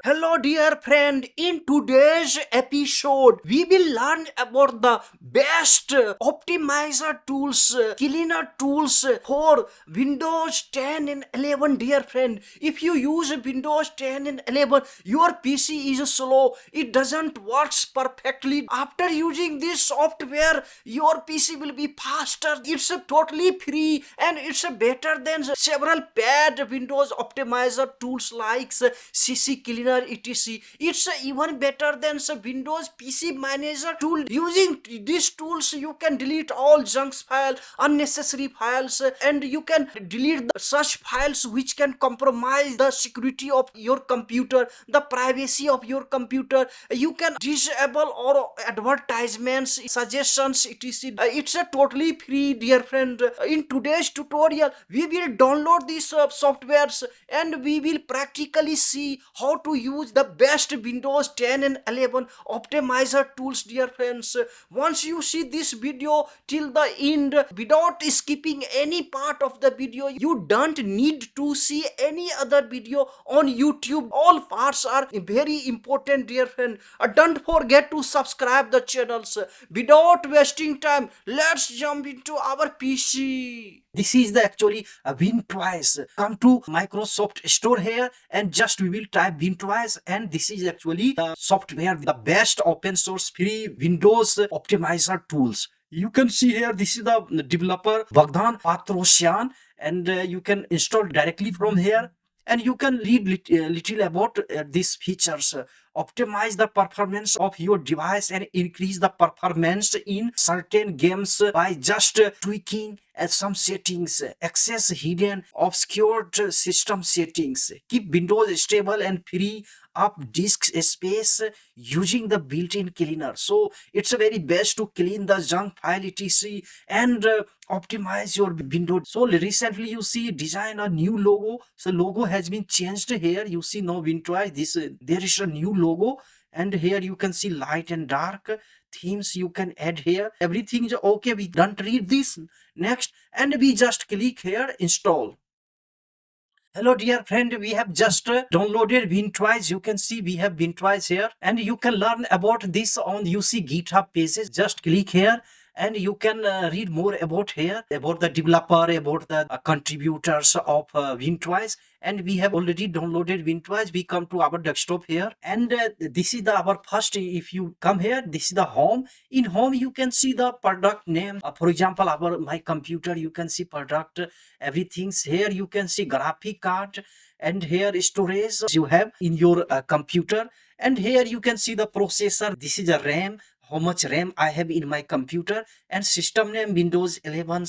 Hello, dear friend. In today's episode, we will learn about the best optimizer tools, cleaner tools for Windows 10 and 11. Dear friend, if you use Windows 10 and 11, your PC is slow. It doesn't work perfectly. After using this software, your PC will be faster. It's totally free and it's better than several bad Windows optimizer tools like CC Cleaner etc. It's even better than Windows PC Manager tool. Using these tools, you can delete all junk files, unnecessary files, and you can delete such files which can compromise the security of your computer, the privacy of your computer. You can disable or advertisements, suggestions etc. It's a totally free, dear friend. In today's tutorial, we will download these softwares and we will practically see how to use the best Windows 10 and 11 optimizer tools, dear friends. Once you see this video till the end without skipping any part of the video, you don't need to see any other video on YouTube. All parts are very important, dear friend. Don't forget to subscribe the channels. Without wasting time, let's jump into our PC. This is the actually win twice. Come to Microsoft Store here and just we will type win twice, and this is actually the software, the best open source free Windows optimizer tools. You can see here, this is the developer Bogdan Patrosyan, and you can install directly from here, and you can read little about these features. Optimize the performance of your device and increase the performance in certain games by just tweaking some settings. Access hidden obscured system settings. Keep Windows stable and free up disk space using the built-in cleaner. So it's a very best to clean the junk file etc and optimize your window. So recently you see design a new logo. So logo has been changed here. You see now Wintry, this there is a new logo, and here you can see light and dark themes you can add here. Everything is okay. We don't read this next, and we just click here install. Hello dear friend, we have just downloaded Wintwise. You can see we have Wintwise here, and you can learn about this on UC GitHub pages. Just click here and you can read more about here, about the developer, about the contributors of Wintwise. And we have already downloaded Wintwise. We come to our desktop here, and this is the our first. If you come here, this is the home. In home you can see the product name. For example, our my computer, you can see product, everything's here. You can see graphic card, and here storage you have in your computer, and here you can see the processor. This is a RAM, how much RAM I have in my computer, and system name Windows 11.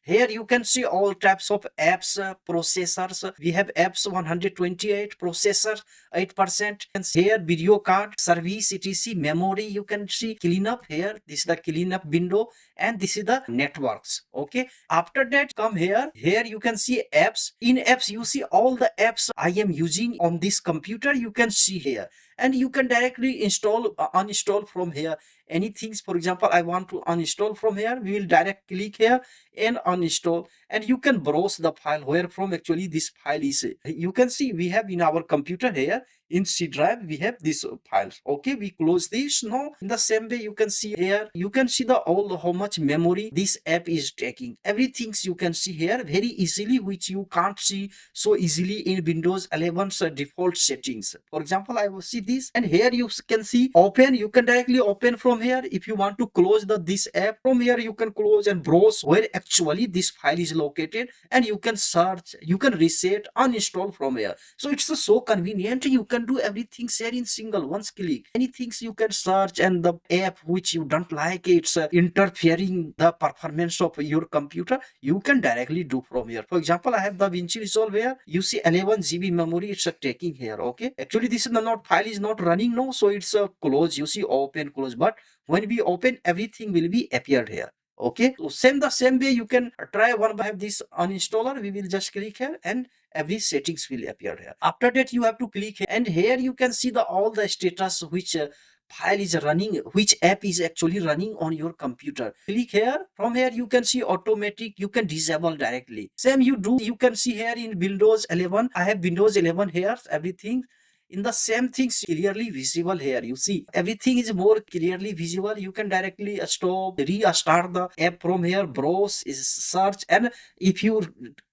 Here you can see all types of apps, processors. We have apps 128, processor 8%. And here video card, service etc, memory. You can see cleanup here. This is the cleanup window, and this is the networks. Okay. After that, come here. Here you can see apps. In apps you see all the apps I am using on this computer. You can see here, and you can directly install uninstall from here anything. For example, I want to uninstall from here. We will direct click here and uninstall, and you can browse the file where from actually this file is. You can see we have in our computer here in C drive we have this files. Okay, we close this now. In the same way you can see here, you can see the all how much memory this app is taking. Everything you can see here very easily, which you can't see so easily in Windows 11's default settings. For example, I will see this, and here you can see open. You can directly open from here. If you want to close this app from here, you can close and browse where actually this file is located, and you can search, you can reset, uninstall from here. So it's so convenient. You can do everything here in single once click. Anything you can search, and the app which you don't like, it's interfering the performance of your computer, you can directly do from here. For example, I have the Vinci Resolve here. You see 11 GB memory it's taking here. Okay, actually this is not file is not running now, so it's close. You see open, close, but when we open, everything will be appeared here. Okay, so the same way you can try one by this uninstaller. We will just click here and every settings will appear here. After that you have to click here, and here you can see the all the status which file is running, which app is actually running on your computer. Click here. From here you can see automatic, you can disable directly. Same you do, you can see here in Windows 11. I have Windows 11 here, everything. in the same things clearly visible here. You see everything is more clearly visible. You can directly stop, restart the app from here, browse, is search, and if you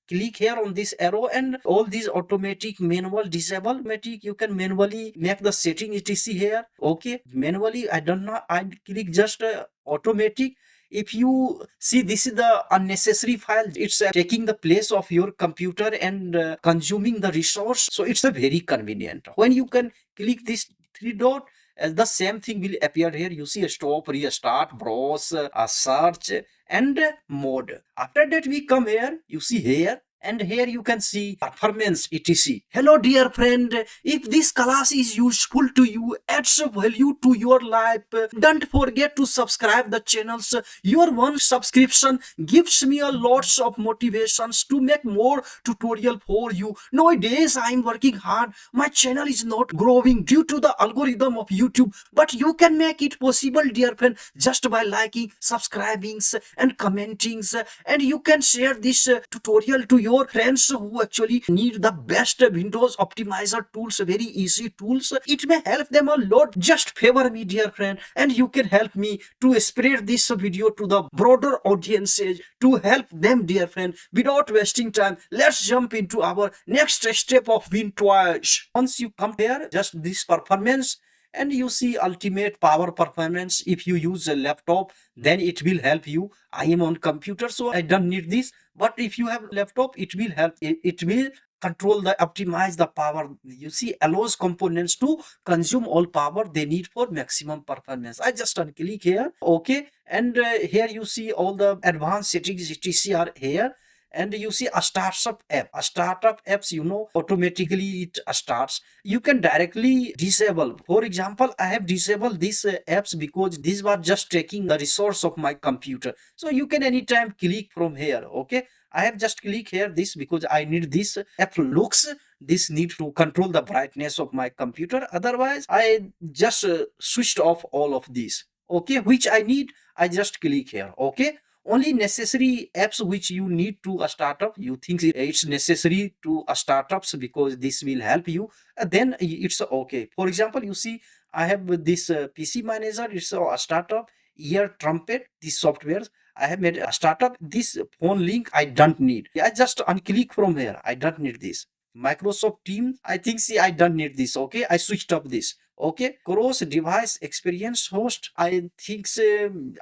click here on this arrow, and all these automatic manual disable automatic, you can manually make the setting etc here. Okay, manually I don't know, I click just automatic. If you see, this is the unnecessary file, it's taking the place of your computer and consuming the resource, so it's a very convenient. When you can click this three dot, the same thing will appear here. You see, stop, restart, browse, search, and mode. After that we come here, you see here, and here you can see performance etc. Hello dear friend, if this class is useful to you, adds value to your life, don't forget to subscribe the channels. Your one subscription gives me a lots of motivations to make more tutorial for you. Nowadays I am working hard, my channel is not growing due to the algorithm of YouTube, but you can make it possible dear friend, just by liking, subscribing, and commenting, and you can share this tutorial to your friends who actually need the best Windows optimizer tools, very easy tools. It may help them a lot. Just favor me dear friend, and you can help me to spread this video to the broader audiences, to help them dear friend. Without wasting time, let's jump into our next step of Windows. Once you come here, just this performance, and you see ultimate power performance. If you use a laptop, then it will help you. I am on computer, so I don't need this, but if you have laptop, it will help. It will control the optimize the power. You see, allows components to consume all power they need for maximum performance. I just unclick here, okay, and here you see all the advanced settings etc are here. And you see a startup app, a startup apps, you know, automatically it starts. You can directly disable. For example, I have disabled these apps because these were just taking the resource of my computer. So you can anytime click from here. Okay, I have just click here this because I need this app looks, this need to control the brightness of my computer. Otherwise I just switched off all of these. Okay, which I need, I just click here. Okay, only necessary apps which you need to a startup, you think it's necessary to a startups because this will help you, then it's okay. For example, you see, I have this PC manager, it's a startup. Ear trumpet, these softwares I have made a startup. This phone link I don't need, I just unclick from here, I don't need this. Microsoft Teams, I think, see, I don't need this. Okay, I switched up this. Okay, cross device experience host, I think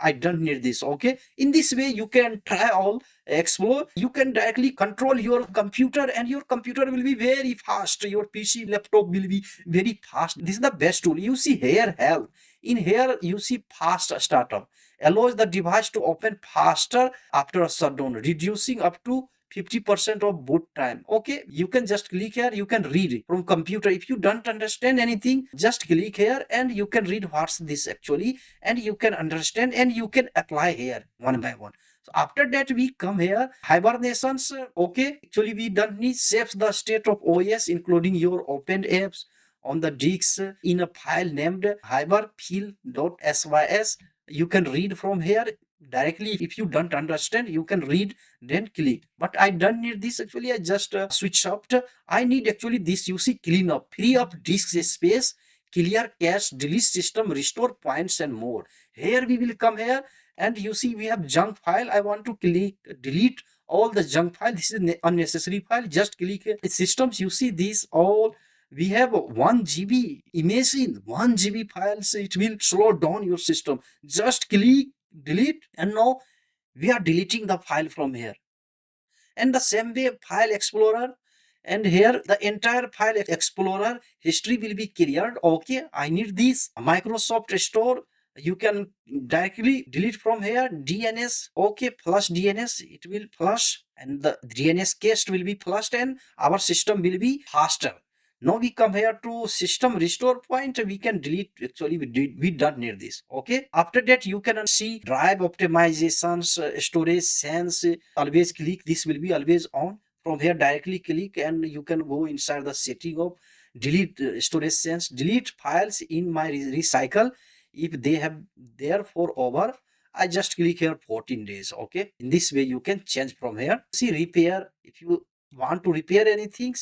I don't need this. Okay, in this way you can try all, explore. You can directly control your computer, and your computer will be very fast. Your PC laptop will be very fast. This is the best tool. You see here, health, in here you see fast startup, allows the device to open faster after a shutdown, reducing up to 50% of boot time. Okay, you can just click here, you can read from computer. If you don't understand anything, just click here and you can read what's this actually, and you can understand and you can apply here one by one. So after that we come here, hibernations. Okay, actually we don't need, saves the state of OS including your opened apps on the disk in a file named hyberfil.sys. You can read from here directly. If you don't understand, you can read, then click. But I don't need this actually, I just switch up. I need actually this. You see, clean up, free up disk space, clear cache, delete system, restore points, and more. Here we will come here, and you see we have junk file. I want to click delete all the junk file. This is unnecessary file. Just click systems. You see these all, we have 1 GB. Imagine 1 GB files, it will slow down your system. Just click delete, and now we are deleting the file from here. And the same way file explorer, and here the entire file explorer history will be cleared. Okay, I need this Microsoft Store. You can directly delete from here. DNS, okay, plus DNS, it will flush, and the DNS cache will be flushed, and our system will be faster. Now we come here to system restore point. We can delete, actually we don't need this. Okay, after that you can see drive optimizations, storage sense. Always click, this will be always on. From here directly click, and you can go inside the setting of delete storage sense, delete files in my recycle if they have there for over. I just click here 14 days. Okay, in this way you can change from here. See repair, if you want to repair anything,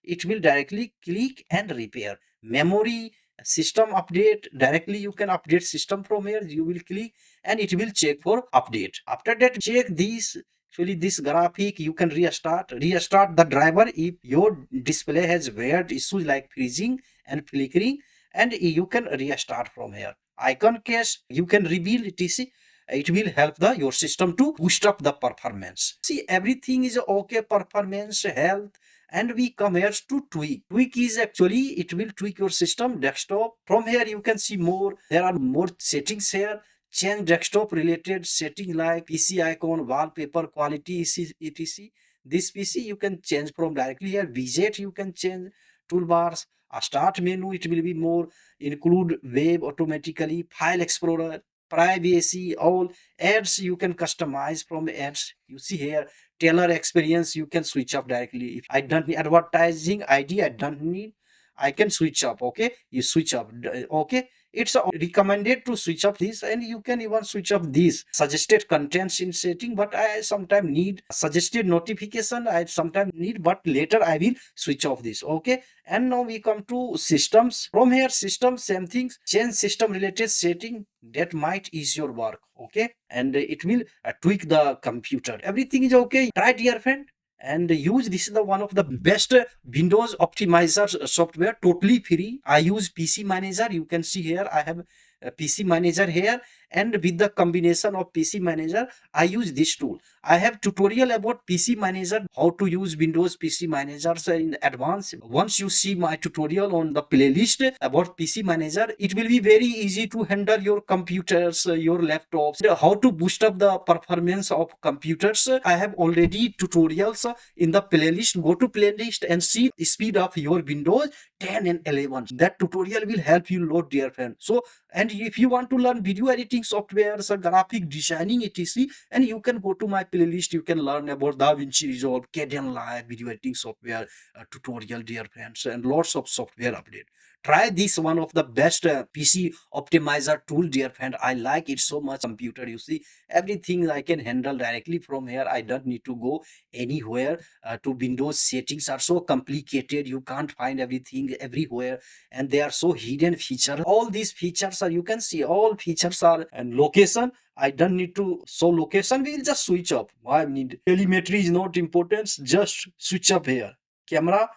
it will directly click and repair. memory, system update. Directly you can update system from here. You will click and it will check for update. After that, check these. Actually, this graphic you can restart the driver if your display has weird issues like freezing and flickering, and you can restart from here. Icon cache you can reveal etc. It will help the your system to boost up the performance. See, everything is okay, performance, health, and we come here to tweak is actually it will tweak your system desktop. From here you can see more, there are more settings here. Change desktop related setting like PC icon, wallpaper, quality etc. This PC you can change from directly here. Widget you can change, toolbars, a start menu it will be more, include web automatically, file explorer, privacy, all ads you can customize from ads. You see here, tailor experience you can switch up directly. If I don't need advertising ID, I don't need, I can switch up. Okay, you switch up. Okay, it's recommended to switch up this, and you can even switch up these suggested contents in setting, but I sometimes need suggested notification, I sometimes need, but later I will switch off this. Okay, and now we come to systems. From here, system, same things, change system related setting that might ease your work. Okay, and it will tweak the computer. Everything is okay. Try, dear friend, and use this is the one of the best Windows optimizer software, totally free. I use PC manager. You can see here I have a PC manager here, and with the combination of PC manager I use this tool. I have tutorial about PC manager, how to use Windows PC manager in advance. Once you see my tutorial on the playlist about PC manager, it will be very easy to handle your computers, your laptops, how to boost up the performance of computers. I have already tutorials in the playlist. Go to playlist and see speed of your Windows 10 and 11. That tutorial will help you load, dear friend. So, and if you want to learn video editing softwares, graphic designing etc, and you can go to my playlist. You can learn about DaVinci Resolve, Live video editing software tutorial, dear friends, and lots of software update. Try this, one of the best PC optimizer tool, dear friend. I like it so much. Computer, you see, everything I can handle directly from here. I don't need to go anywhere to Windows. Settings are so complicated, you can't find everything everywhere, and they are so hidden feature. All these features are, you can see, all features are. And location, I don't need to show location, we will just switch up. I need telemetry is not important, just switch up here. Camera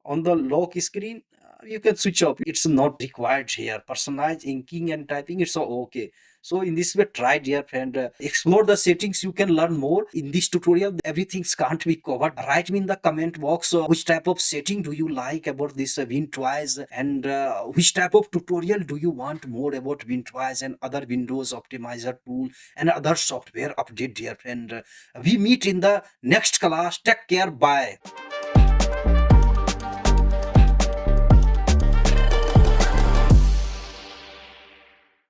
on the lock screen, you can switch off, it's not required here. Personalized inking and typing, it's all okay. So in this way, try, dear friend, explore the settings. You can learn more in this tutorial. Everything can't be covered. Write me in the comment box which type of setting do you like about this WinTwice, and which type of tutorial do you want more about WinTwice and other Windows optimizer tool and other software update, dear friend. We meet in the next class. Take care. Bye.